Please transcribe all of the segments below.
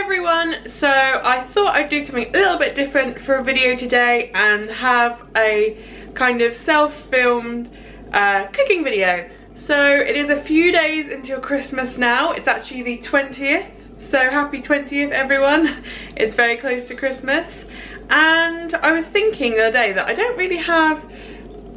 everyone, so I thought I'd do something a little bit different for a video today and have a kind of self-filmed cooking video. So it is a few days until Christmas now. It's actually the 20th, so happy 20th everyone. It's very close to Christmas, and I was thinking the other day that I don't really have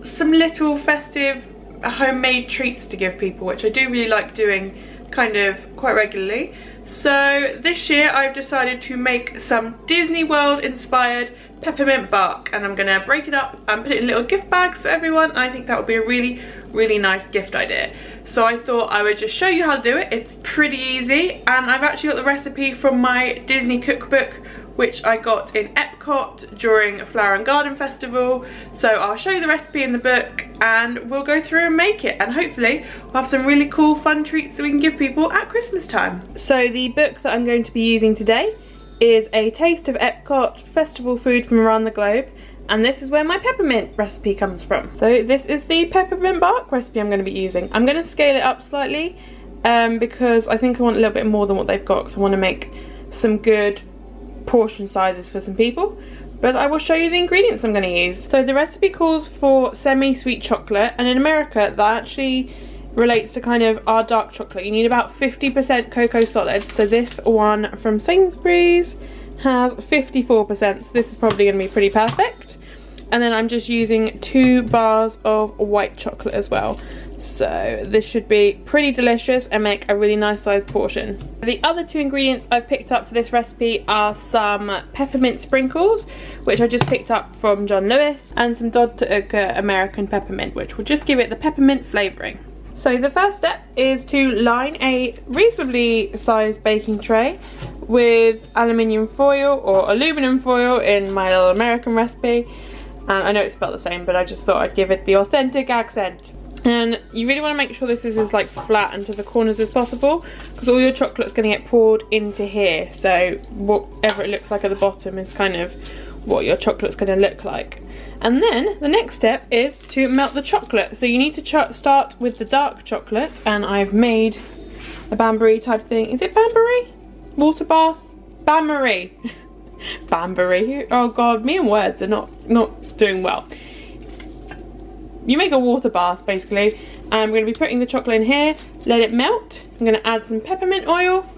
some little festive homemade treats to give people, which I do really like doing kind of quite regularly. So this year I've decided to make some Disney World inspired peppermint bark, and I'm gonna break it up and put it in little gift bags for everyone, and I think that would be a really nice gift idea. So I thought I would just show you how to do it. It's pretty easy, and I've actually got the recipe from my Disney cookbook, which I got in EPCOT during Flower and Garden Festival. So I'll show you the recipe in the book and we'll go through and make it, and hopefully we'll have some really cool fun treats that we can give people at Christmas time. So the book that I'm going to be using today is a Taste of EPCOT festival food from around the globe, and this is where my peppermint recipe comes from. So this is the peppermint bark recipe I'm going to be using. I'm going to scale it up slightly because I think I want a little bit more than what they've got, because I want to make some good portion sizes for some people, but I will show you the ingredients I'm going to use. So the recipe calls for semi-sweet chocolate, and in America that actually relates to kind of our dark chocolate. You need about 50% cocoa solid, so this one from Sainsbury's has 54%, so this is probably going to be pretty perfect. And then I'm just using 2 bars of white chocolate as well. So this should be pretty delicious and make a really nice sized portion. The other 2 ingredients I've picked up for this recipe are some peppermint sprinkles, which I just picked up from John Lewis, and some Dr. American peppermint, which will just give it the peppermint flavouring. So the first step is to line a reasonably sized baking tray with aluminium foil, or aluminum foil in my little American recipe. And I know it's spelled the same, but I just thought I'd give it the authentic accent. And you really want to make sure this is as like flat and to the corners as possible, because all your chocolate's going to get poured into here. So whatever it looks like at the bottom is kind of what your chocolate's going to look like. And then the next step is to melt the chocolate. So you need to start with the dark chocolate, and I've made a Banbury type thing. Is it Banbury? Water bath? Banbury. Banbury. Oh god, me and words are not doing well. You make a water bath basically, and I'm going to be putting the chocolate in here, let it melt. I'm going to add some peppermint oil,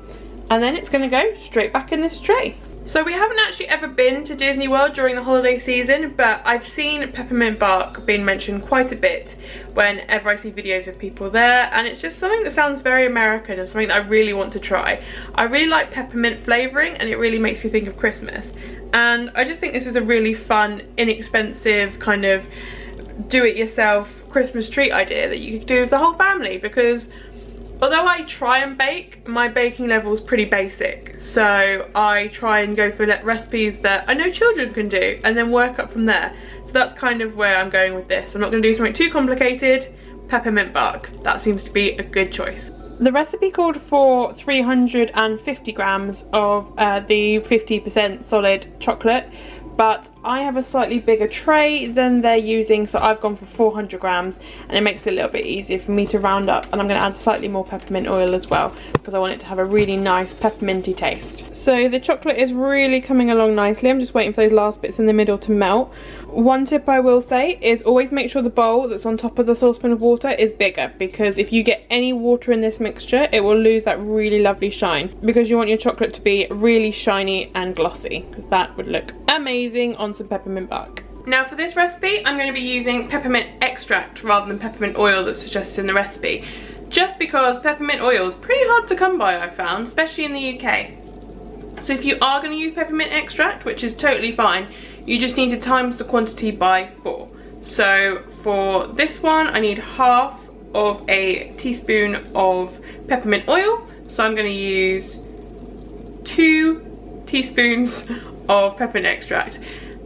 and then it's going to go straight back in this tray. So we haven't actually ever been to Disney World during the holiday season, but I've seen peppermint bark being mentioned quite a bit whenever I see videos of people there, and it's just something that sounds very American and something that I really want to try. I really like peppermint flavouring, and it really makes me think of Christmas, and I just think this is a really fun, inexpensive kind of do-it-yourself Christmas treat idea that you could do with the whole family, because although I try and bake, my baking level is pretty basic, so I try and go for recipes that I know children can do and then work up from there. So that's kind of where I'm going with this. I'm not going to do something too complicated. Peppermint bark, that seems to be a good choice. The recipe called for 350 grams of the 50% solid chocolate, but I have a slightly bigger tray than they're using, so I've gone for 400 grams, and it makes it a little bit easier for me to round up. And I'm going to add slightly more peppermint oil as well, because I want it to have a really nice pepperminty taste. So the chocolate is really coming along nicely. I'm just waiting for those last bits in the middle to melt. One tip I will say is always make sure the bowl that's on top of the saucepan of water is bigger, because if you get any water in this mixture, it will lose that really lovely shine, because you want your chocolate to be really shiny and glossy, because that would look amazing on some peppermint bark. Now for this recipe, I'm going to be using peppermint extract rather than peppermint oil that's suggested in the recipe, just because peppermint oil is pretty hard to come by, I found, especially in the UK. So if you are going to use peppermint extract, which is totally fine, you just need to times the quantity by 4. So for this one, I need half of a teaspoon of peppermint oil, so I'm going to use 2 teaspoons of peppermint extract.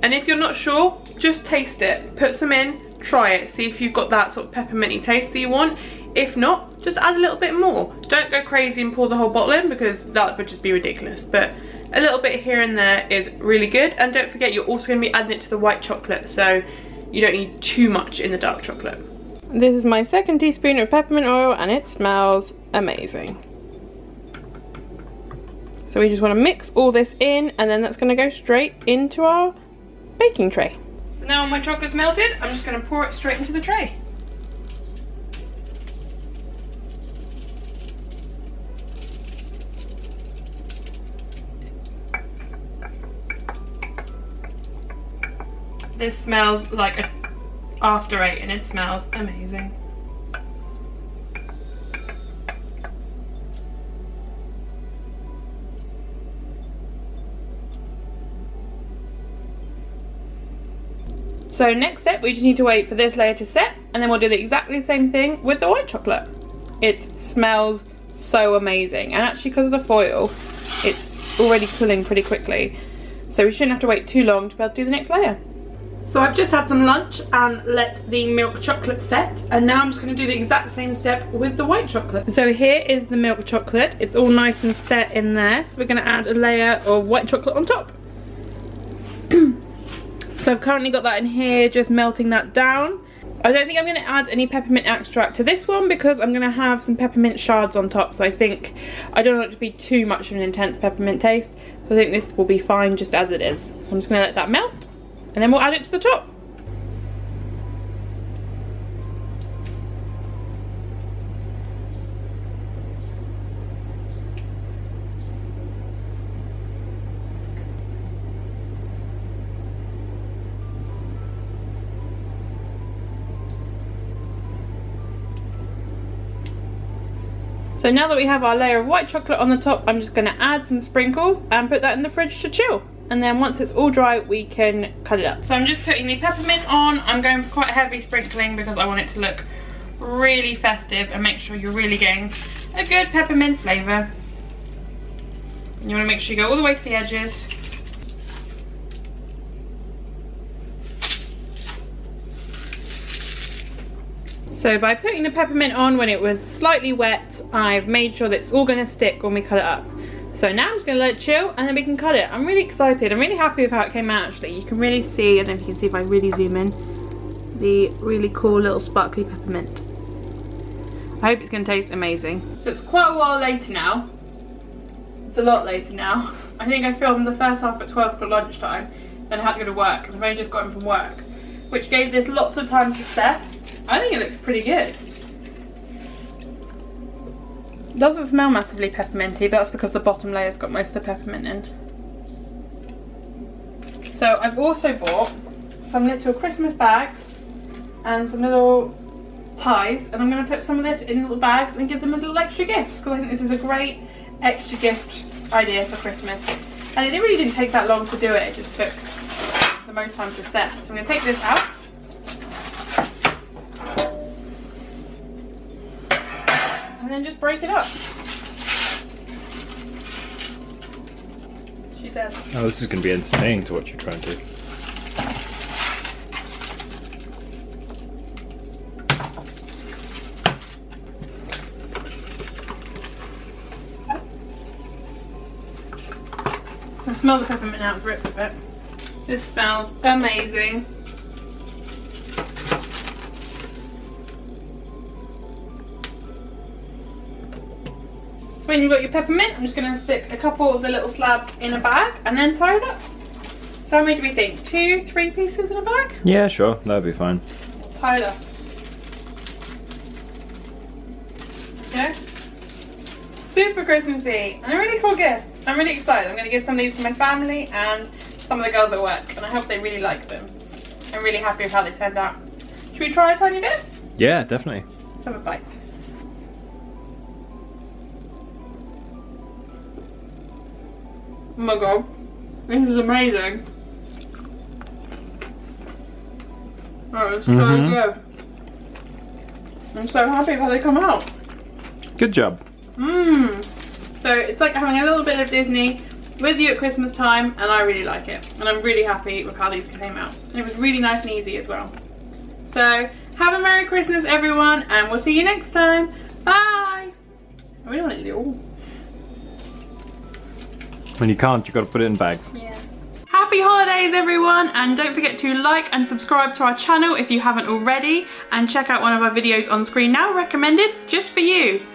And if you're not sure, just taste it, put some in, try it, see if you've got that sort of pepperminty taste that you want. If not, just add a little bit more. Don't go crazy and pour the whole bottle in, because that would just be ridiculous, but a little bit here and there is really good. And don't forget, you're also going to be adding it to the white chocolate, so you don't need too much in the dark chocolate. This is my 2nd teaspoon of peppermint oil, and it smells amazing. So we just want to mix all this in, and then that's going to go straight into our baking tray. So now my chocolate's melted, I'm just going to pour it straight into the tray. This smells like a after 8 and it smells amazing. So next step, we just need to wait for this layer to set, and then we'll do the exactly same thing with the white chocolate. It smells so amazing, and actually because of the foil, it's already cooling pretty quickly. So we shouldn't have to wait too long to be able to do the next layer. So I've just had some lunch and let the milk chocolate set, and now I'm just going to do the exact same step with the white chocolate. So here is the milk chocolate. It's all nice and set in there, so we're going to add a layer of white chocolate on top. So I've currently got that in here, just melting that down. I don't think I'm going to add any peppermint extract to this one because I'm going to have some peppermint shards on top, so I think I don't want it to be too much of an intense peppermint taste, so I think this will be fine just as it is. So I'm just going to let that melt, and then we'll add it to the top. So now that we have our layer of white chocolate on the top, I'm just going to add some sprinkles and put that in the fridge to chill. And then once it's all dry, we can cut it up. So I'm just putting the peppermint on. I'm going for quite a heavy sprinkling because I want it to look really festive and make sure you're really getting a good peppermint flavour. And you want to make sure you go all the way to the edges. So by putting the peppermint on when it was slightly wet, I've made sure that it's all going to stick when we cut it up. So now I'm just going to let it chill and then we can cut it. I'm really excited. I'm really happy with how it came out actually. You can really see, I don't know if you can see if I really zoom in, the really cool little sparkly peppermint. I hope it's going to taste amazing. So it's quite a while later now. It's a lot later now. I think I filmed the first half at 12 for lunchtime, then I had to go to work and I've only just got in from work, which gave this lots of time to set. I think it looks pretty good. It doesn't smell massively pepperminty, but that's because the bottom layer's got most of the peppermint in. So I've also bought some little Christmas bags and some little ties, and I'm going to put some of this in little bags and give them as little extra gifts, because I think this is a great extra gift idea for Christmas. And it really didn't take that long to do it, it just took the most time to set. So I'm going to take this out. And then just break it up. She says. Oh, this is going to be entertaining to watch you try and do. I smell the peppermint now, it's ripped a bit. This smells amazing. So when you've got your peppermint, I'm just going to stick a couple of the little slabs in a bag and then tie it up. So how many do we think? 2, 3 pieces in a bag? Yeah, sure, that'll be fine. Tie it up. Yeah? Super Christmassy and a really cool gift. I'm really excited. I'm going to give some of these to my family and some of the girls at work, and I hope they really like them. I'm really happy with how they turned out. Should we try a tiny bit? Yeah, definitely. Let's have a bite. Oh my god, this is amazing. Oh, it's so good. I'm so happy with how they come out. Good job. So it's like having a little bit of Disney with you at Christmas time, and I really like it. And I'm really happy with how these came out. And it was really nice and easy as well. So have a Merry Christmas everyone, and we'll see you next time. Bye! I really want to eat it all. When you can't, you've got to put it in bags. Yeah. Happy holidays everyone, and don't forget to like and subscribe to our channel if you haven't already, and check out one of our videos on screen now recommended just for you.